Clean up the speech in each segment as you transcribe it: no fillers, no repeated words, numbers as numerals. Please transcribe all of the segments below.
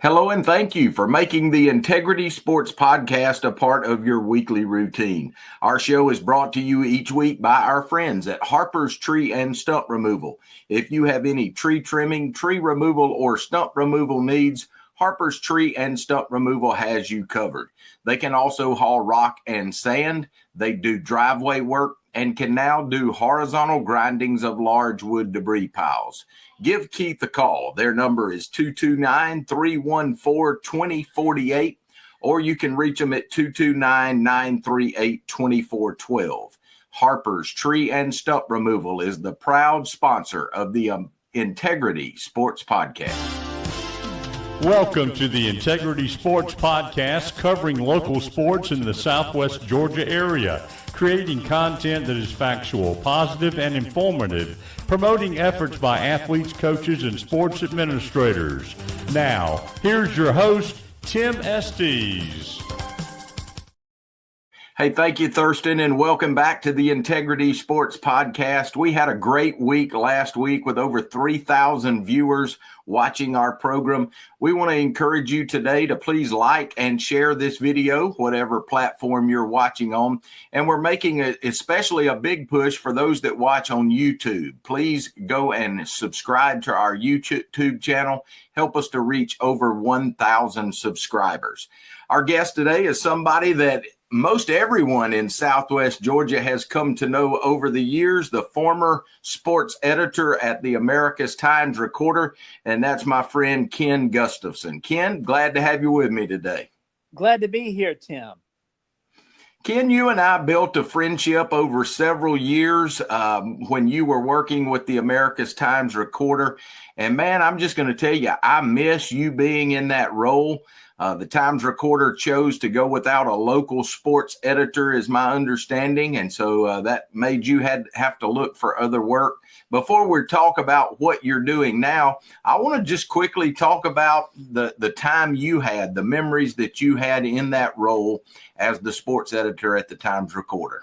Hello, and thank you for making the Integrity Sports Podcast a part of your weekly routine. Our show is brought to you each week by our friends at Harper's Tree and Stump Removal. If you have any tree trimming, tree removal, or stump removal needs, Harper's Tree and Stump Removal has you covered. They can also haul rock and sand. They do driveway work and can now do horizontal grindings of large wood debris piles. Give Keith a call. Their number is 229-314-2048, or you can reach them at 229-938-2412. Harper's Tree and Stump Removal is the proud sponsor of the Integrity Sports Podcast. Welcome to the Integrity Sports Podcast, covering local sports in the Southwest Georgia area, creating content that is factual, positive, and informative, promoting efforts by athletes, coaches, and sports administrators. Now, here's your host, Tim Estes. Hey, thank you, Thurston, and welcome back to the Integrity Sports Podcast. We had a great week last week with over 3,000 viewers watching our program. We want to encourage you today to please like and share this video, whatever platform you're watching on. And we're making especially a big push for those that watch on YouTube. Please go and subscribe to our YouTube channel. Help us to reach over 1,000 subscribers. Our guest today is somebody that most everyone in Southwest Georgia has come to know over the years, the former sports editor at the America's Times Recorder, and that's my friend Ken Gustafson. Ken, glad to have you with me today. Glad to be here, Tim. Ken, you and I built a friendship over several years when you were working with the America's Times Recorder. And man, I'm just going to tell you, I miss you being in that role. The Times Recorder chose to go without a local sports editor, is my understanding. And so that made you have to look for other work. Before we talk about what you're doing now, I want to just quickly talk about the time you had, the memories that you had in that role as the sports editor at the Times Recorder.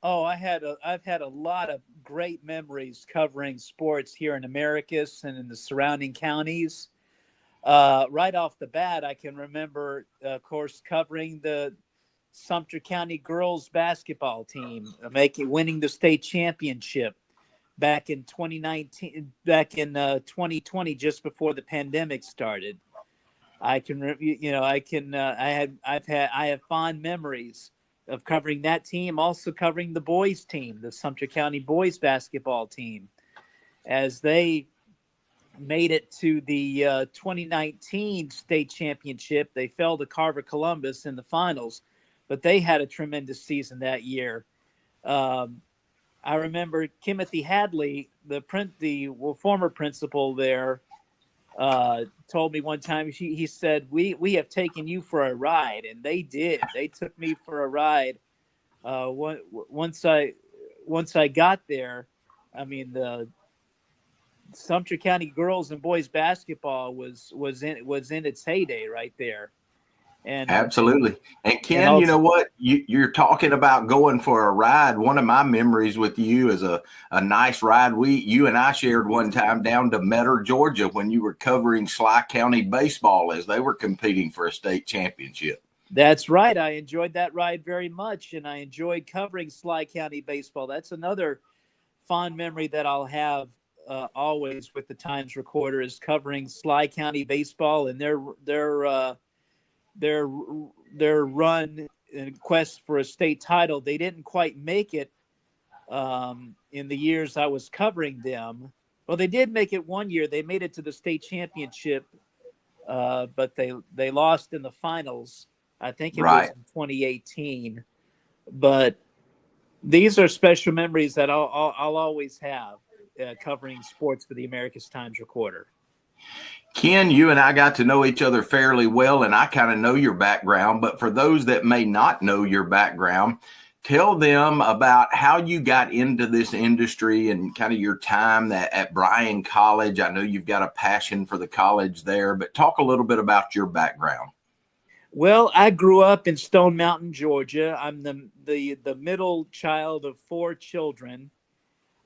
Oh, I've had a lot of great memories covering sports here in Americus and in the surrounding counties. Right off the bat, I can remember, of course, covering the Sumter County girls basketball team, winning the state championship back in 2019, back in 2020, just before the pandemic started. I have fond memories of covering that team, also covering the boys team, the Sumter County boys basketball team, as they made it to the 2019 state championship. They fell to Carver Columbus in the finals, but they had a tremendous season that year. I remember Timothy Hadley, the former principal there, told me one time, he said, we have taken you for a ride. And they did. They took me for a ride. Once I got there, I mean, the Sumter County girls and boys basketball was in its heyday right there. And absolutely. And Ken, you know what? You're talking about going for a ride. One of my memories with you is a nice ride you and I shared one time down to Metter, Georgia, when you were covering Sly County baseball as they were competing for a state championship. That's right. I enjoyed that ride very much, and I enjoyed covering Sly County baseball. That's another fond memory that I'll have always with the Times Recorder, is covering Sly County baseball and their run in quest for a state title. They didn't quite make it in the years I was covering them. Well, they did make it one year. They made it to the state championship, but they lost in the finals. I think it was in 2018. But these are special memories that I'll always have covering sports for the America's Times Recorder. Ken, you and I got to know each other fairly well, and I kind of know your background. But for those that may not know your background, tell them about how you got into this industry and kind of your time at Bryan College. I know you've got a passion for the college there, but talk a little bit about your background. Well, I grew up in Stone Mountain, Georgia. I'm the middle child of four children.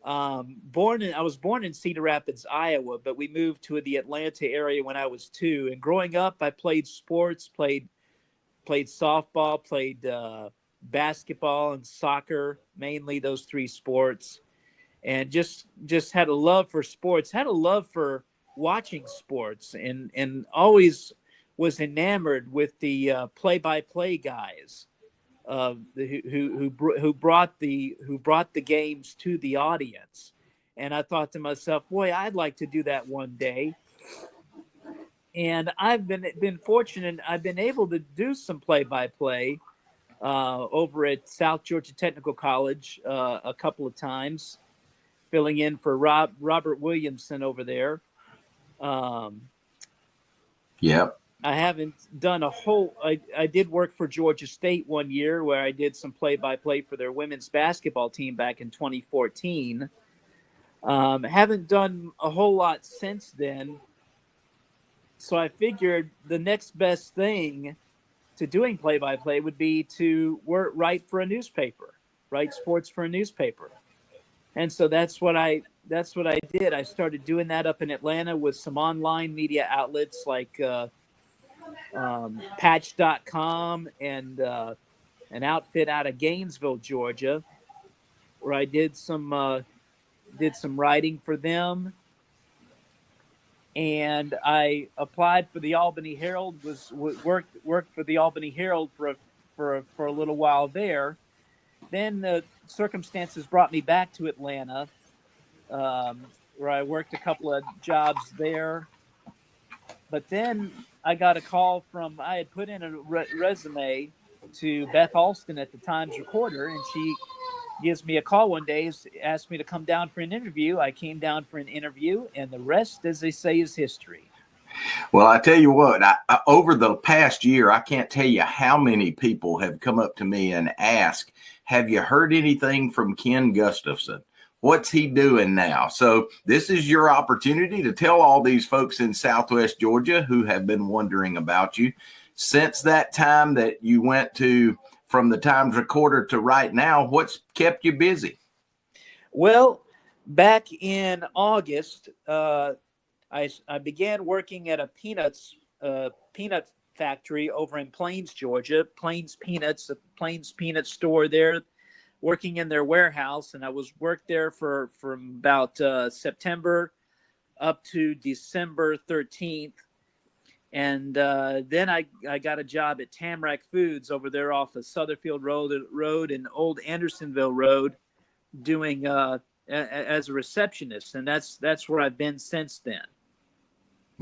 I was born in Cedar Rapids, Iowa, but we moved to the Atlanta area when I was 2. And growing up, I played sports, played softball, played basketball and soccer, mainly those 3 sports, and just had a love for sports, had a love for watching sports, and always was enamored with the play-by-play guys who brought the games to the audience. And I thought to myself, boy, I'd like to do that one day. And I've been fortunate. I've been able to do some play-by-play over at South Georgia Technical College a couple of times, filling in for Robert Williamson over there. Yep. I haven't done a whole. I did work for Georgia State one year where I did some play-by-play for their women's basketball team back in 2014. Haven't done a whole lot since then. So I figured the next best thing to doing play-by-play would be to write for a newspaper, write sports for a newspaper. And so that's what I did. I started doing that up in Atlanta with some online media outlets like Patch.com and an outfit out of Gainesville, Georgia, where I did some writing for them. And I applied for the Albany Herald. Worked for the Albany Herald for a little while there. Then the circumstances brought me back to Atlanta, where I worked a couple of jobs there. But then I got a call from, I had put in a resume to Beth Alston at the Times Recorder, and she gives me a call one day, asked me to come down for an interview. I came down for an interview, and the rest, as they say, is history. Well, I tell you what, over the past year, I can't tell you how many people have come up to me and asked, have you heard anything from Ken Gustafson? What's he doing now? So this is your opportunity to tell all these folks in Southwest Georgia who have been wondering about you since that time that you went to from the Times Recorder to right now. What's kept you busy? Well, back in August, I began working at a peanut factory over in Plains, Georgia. Plains Peanut store there, working in their warehouse, and I worked there from about September up to December 13th. And then I got a job at Tamarack Foods over there off of Sutherfield Road and Old Andersonville Road, doing as a receptionist, and that's where I've been since then.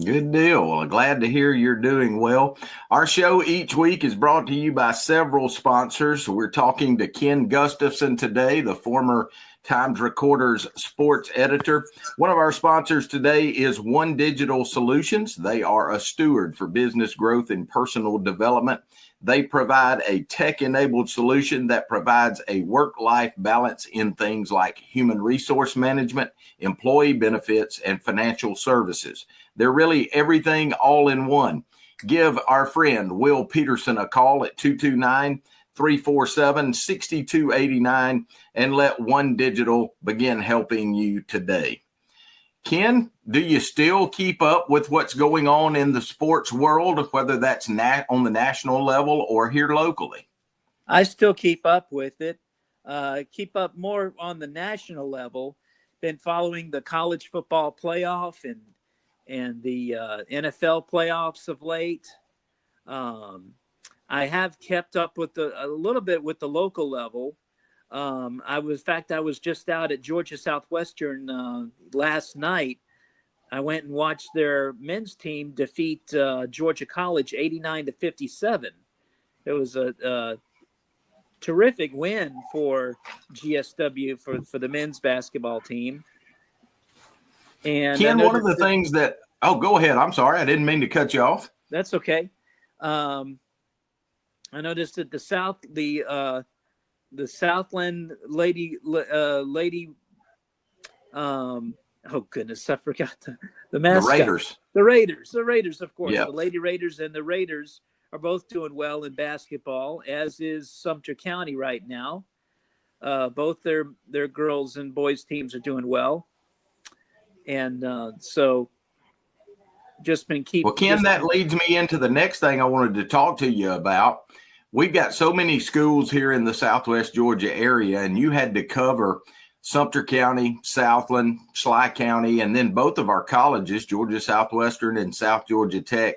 Good deal. Well, glad to hear you're doing well. Our show each week is brought to you by several sponsors. We're talking to Ken Gustafson today, the former Times Recorder's sports editor. One of our sponsors today is One Digital Solutions. They are a steward for business growth and personal development. They provide a tech-enabled solution that provides a work-life balance in things like human resource management, employee benefits, and financial services. They're really everything all in one. Give our friend Will Peterson a call at 229-347-6289 and let One Digital begin helping you today. Ken, do you still keep up with what's going on in the sports world, whether that's on the national level or here locally? I still keep up with it. Keep up more on the national level. Been following the college football playoff and the NFL playoffs of late. I have kept up with a little bit with the local level. I was just out at Georgia Southwestern last night. I went and watched their men's team defeat Georgia College 89-57. It was a terrific win for GSW for the men's basketball team. And Ken, one of the things that go ahead. I'm sorry, I didn't mean to cut you off. That's okay. I noticed that the Southland lady. Oh goodness, I forgot the mascot. The Raiders, of course. Yep. The Lady Raiders and the Raiders are both doing well in basketball, as is Sumter County right now. Both their girls and boys teams are doing well, and so just been Well, Ken, that leads me into the next thing I wanted to talk to you about. We've got so many schools here in the Southwest Georgia area, and you had to cover Sumter County, Southland, Schley County, and then both of our colleges, Georgia Southwestern and South Georgia Tech.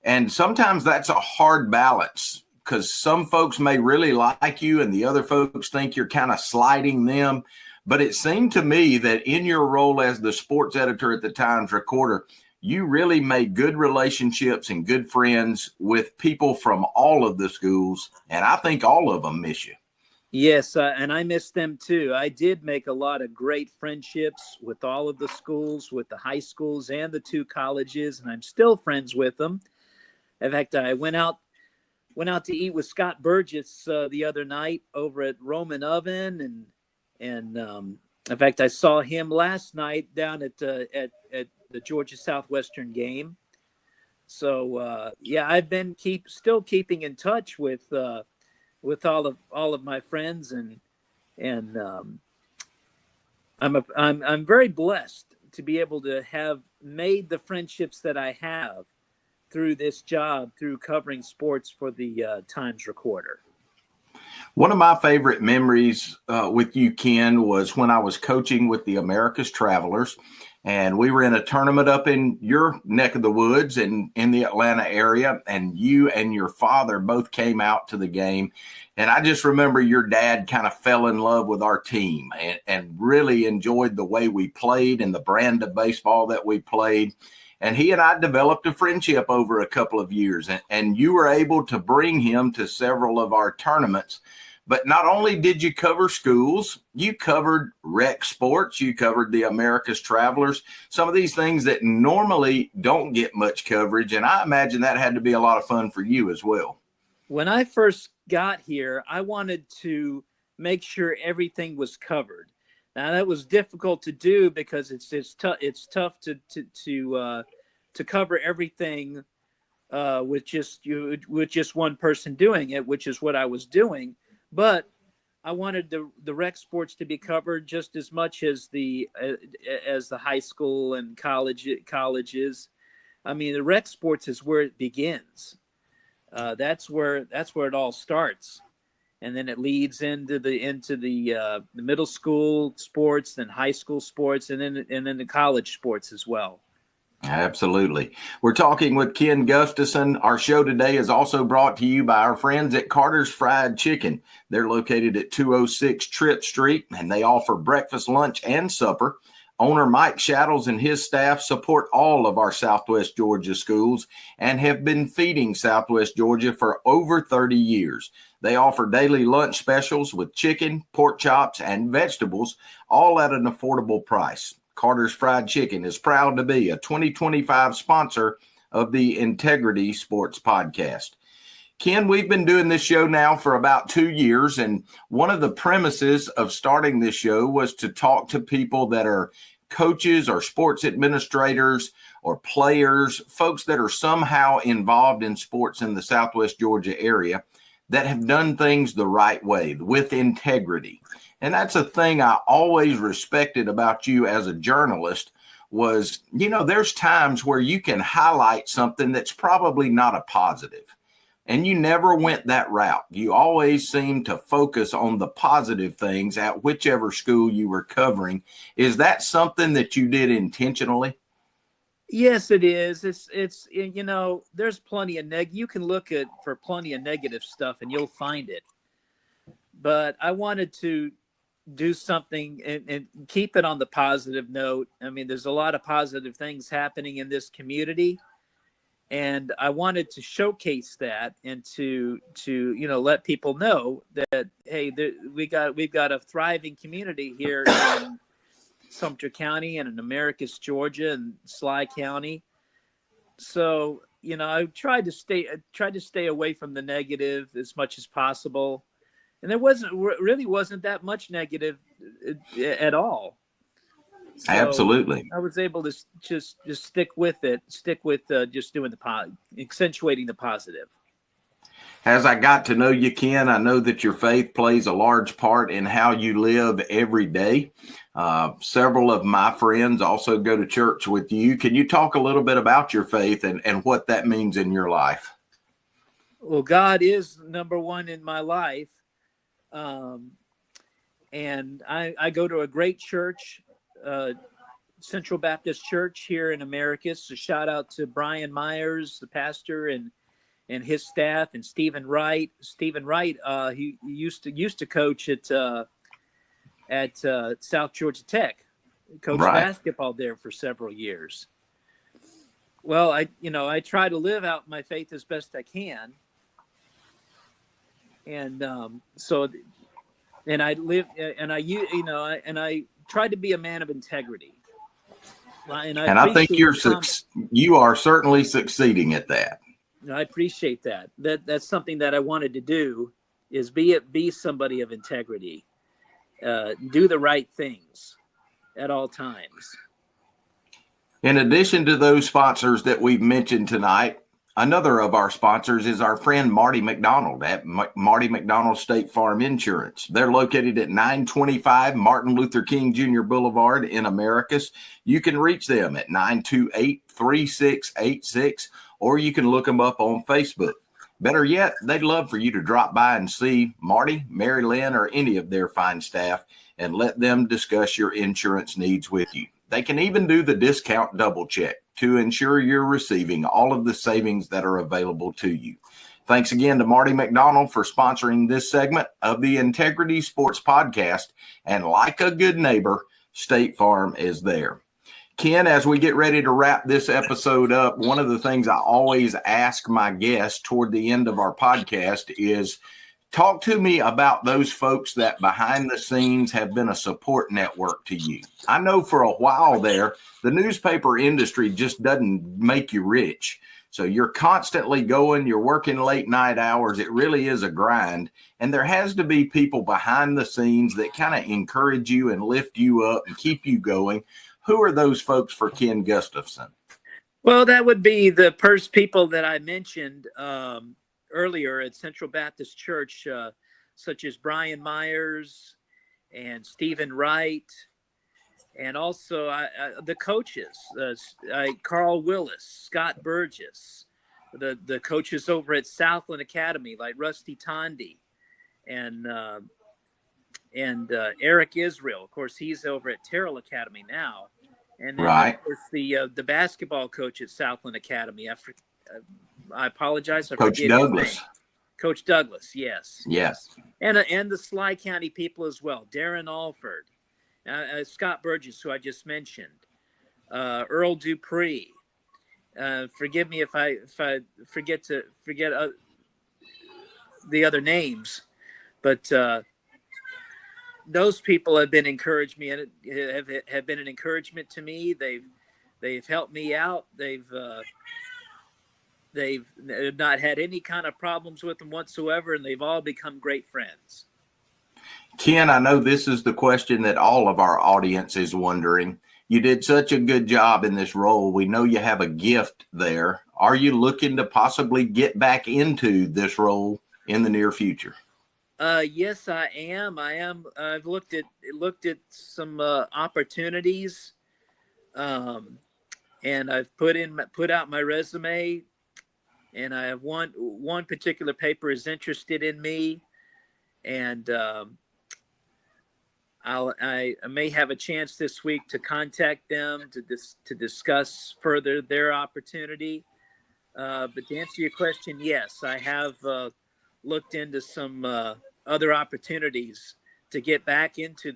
And sometimes that's a hard balance because some folks may really like you and the other folks think you're kind of slighting them. But it seemed to me that in your role as the sports editor at the Times-Recorder, you really made good relationships and good friends with people from all of the schools. And I think all of them miss you. Yes, and I miss them too. I did make a lot of great friendships with all of the schools, with the high schools and the 2 colleges, and I'm still friends with them. In fact, I went out to eat with Scott Burgess the other night over at Roman Oven, and in fact, I saw him last night down at the Georgia Southwestern game. So yeah, I've been still keeping in touch with all of my friends, and I'm very blessed to be able to have made the friendships that I have through this job, through covering sports for the Times-Recorder. One of my favorite memories with you, Ken, was when I was coaching with the America's Travelers, and we were in a tournament up in your neck of the woods and in the Atlanta area, and you and your father both came out to the game. And I just remember your dad kind of fell in love with our team and really enjoyed the way we played and the brand of baseball that we played. And he and I developed a friendship over a couple of years, and you were able to bring him to several of our tournaments. But not only did you cover schools, you covered rec sports, you covered the America's Travelers, some of these things that normally don't get much coverage. And I imagine that had to be a lot of fun for you as well. When I first got here, I wanted to make sure everything was covered. Now that was difficult to do because it's tough to cover everything with just one person doing it, which is what I was doing. But I wanted the rec sports to be covered just as much as the high school and colleges. I mean, the rec sports is where it begins. That's where it all starts, and then it leads into the middle school sports, then high school sports, and then the college sports as well. Absolutely. We're talking with Ken Gustafson. Our show today is also brought to you by our friends at Carter's Fried Chicken. They're located at 206 Tripp Street, and they offer breakfast, lunch, and supper. Owner Mike Shaddles and his staff support all of our Southwest Georgia schools and have been feeding Southwest Georgia for over 30 years. They offer daily lunch specials with chicken, pork chops, and vegetables, all at an affordable price. Carter's Fried Chicken is proud to be a 2025 sponsor of the Integrity Sports Podcast. Ken, we've been doing this show now for about 2 years, and one of the premises of starting this show was to talk to people that are coaches or sports administrators or players, folks that are somehow involved in sports in the Southwest Georgia area that have done things the right way, with integrity. And that's a thing I always respected about you as a journalist was, there's times where you can highlight something that's probably not a positive. And you never went that route. You always seemed to focus on the positive things at whichever school you were covering. Is that something that you did intentionally? Yes, it is. It's there's plenty of you can look for plenty of negative stuff and you'll find it. But I wanted to do something and keep it on the positive note. I mean, there's a lot of positive things happening in this community, and I wanted to showcase that and to let people know that, hey, we've got a thriving community here in Sumter County and in Americus, Georgia, and Schley County. So I tried to stay away from the negative as much as possible. And there really wasn't that much negative at all. So absolutely. I was able to just stick with just doing accentuating the positive. As I got to know you, Ken, I know that your faith plays a large part in how you live every day. Several of my friends also go to church with you. Can you talk a little bit about your faith and what that means in your life? Well, God is number one in my life. And I go to a great church, Central Baptist Church here in Americus. So shout out to Brian Myers, the pastor, and his staff, and Stephen Wright. Stephen Wright, he used to coach at South Georgia Tech. He coached basketball there for several years. Well, I try to live out my faith as best I can, and I live, and I try to be a man of integrity. And I think you are certainly succeeding at that. I appreciate that. That's something that I wanted to do, is be somebody of integrity, do the right things at all times. In addition to those sponsors that we've mentioned tonight, another of our sponsors is our friend Marty McDonald at Marty McDonald State Farm Insurance. They're located at 925 Martin Luther King Jr. Boulevard in Americus. You can reach them at 928-3686, or you can look them up on Facebook. Better yet, they'd love for you to drop by and see Marty, Mary Lynn, or any of their fine staff and let them discuss your insurance needs with you. They can even do the discount double check to ensure you're receiving all of the savings that are available to you. Thanks again to Marty McDonald for sponsoring this segment of the Integrity Sports Podcast. And like a good neighbor, State Farm is there. Ken, as we get ready to wrap this episode up, one of the things I always ask my guests toward the end of our podcast is, talk to me about those folks that behind the scenes have been a support network to you. I know for a while there, the newspaper industry just doesn't make you rich. So you're constantly going, you're working late night hours. It really is a grind. And there has to be people behind the scenes that kind of encourage you and lift you up and keep you going. Who are those folks for Ken Gustafson? Well, that would be the first people that I mentioned earlier at Central Baptist Church, such as Brian Myers and Stephen Wright, and also the coaches, Carl Willis, Scott Burgess, the coaches over at Southland Academy, like Rusty Tondi, and Eric Israel. Of course, he's over at Terrell Academy now. And then, of course, the basketball coach at Southland Academy. I apologize. Coach Douglas. Coach Douglas, yes. Yes. And the Sly County people as well. Darren Alford, Scott Burgess, who I just mentioned, Earl Dupree. Forgive me if I forget the other names, but those people have been encouraged me and have been an encouragement to me. They've helped me out. They've not had any kind of problems with them whatsoever, and they've all become great friends. Ken, I know this is the question that all of our audience is wondering. You did such a good job in this role. We know you have a gift there. Are you looking to possibly get back into this role in the near future? Yes, I am. I've looked at some opportunities, and I've put out my resume, and I have one particular paper is interested in me, and I may have a chance this week to contact them to discuss further their opportunity. But to answer your question, yes, I have looked into some other opportunities to get back into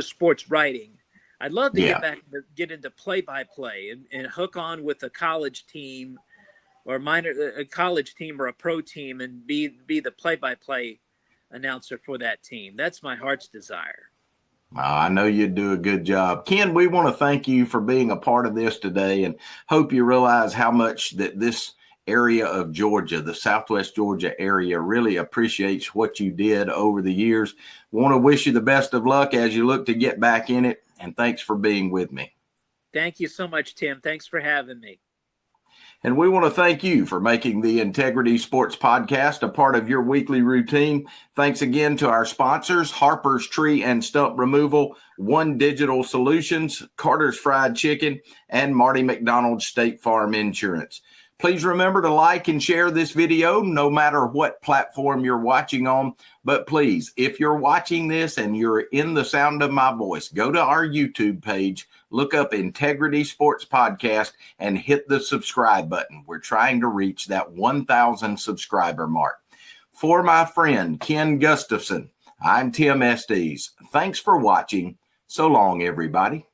sports writing. I'd love to get into play-by-play and hook on with a college team or a college team or a pro team and be the play-by-play announcer for that team. That's my heart's desire. I know you'd do a good job. Ken, we want to thank you for being a part of this today and hope you realize how much that this area of Georgia, the Southwest Georgia area, really appreciates what you did over the years. Want to wish you the best of luck as you look to get back in it, and thanks for being with me. Thank you so much, Tim. Thanks for having me. And we want to thank you for making the Integrity Sports Podcast a part of your weekly routine. Thanks again to our sponsors, Harper's Tree and Stump Removal, One Digital Solutions, Carter's Fried Chicken, and Marty McDonald's State Farm Insurance. Please remember to like and share this video no matter what platform you're watching on. But please, if you're watching this and you're in the sound of my voice, go to our YouTube page, look up Integrity Sports Podcast, and hit the subscribe button. We're trying to reach that 1,000 subscriber mark. For my friend Ken Gustafson, I'm Tim Estes. Thanks for watching. So long, everybody.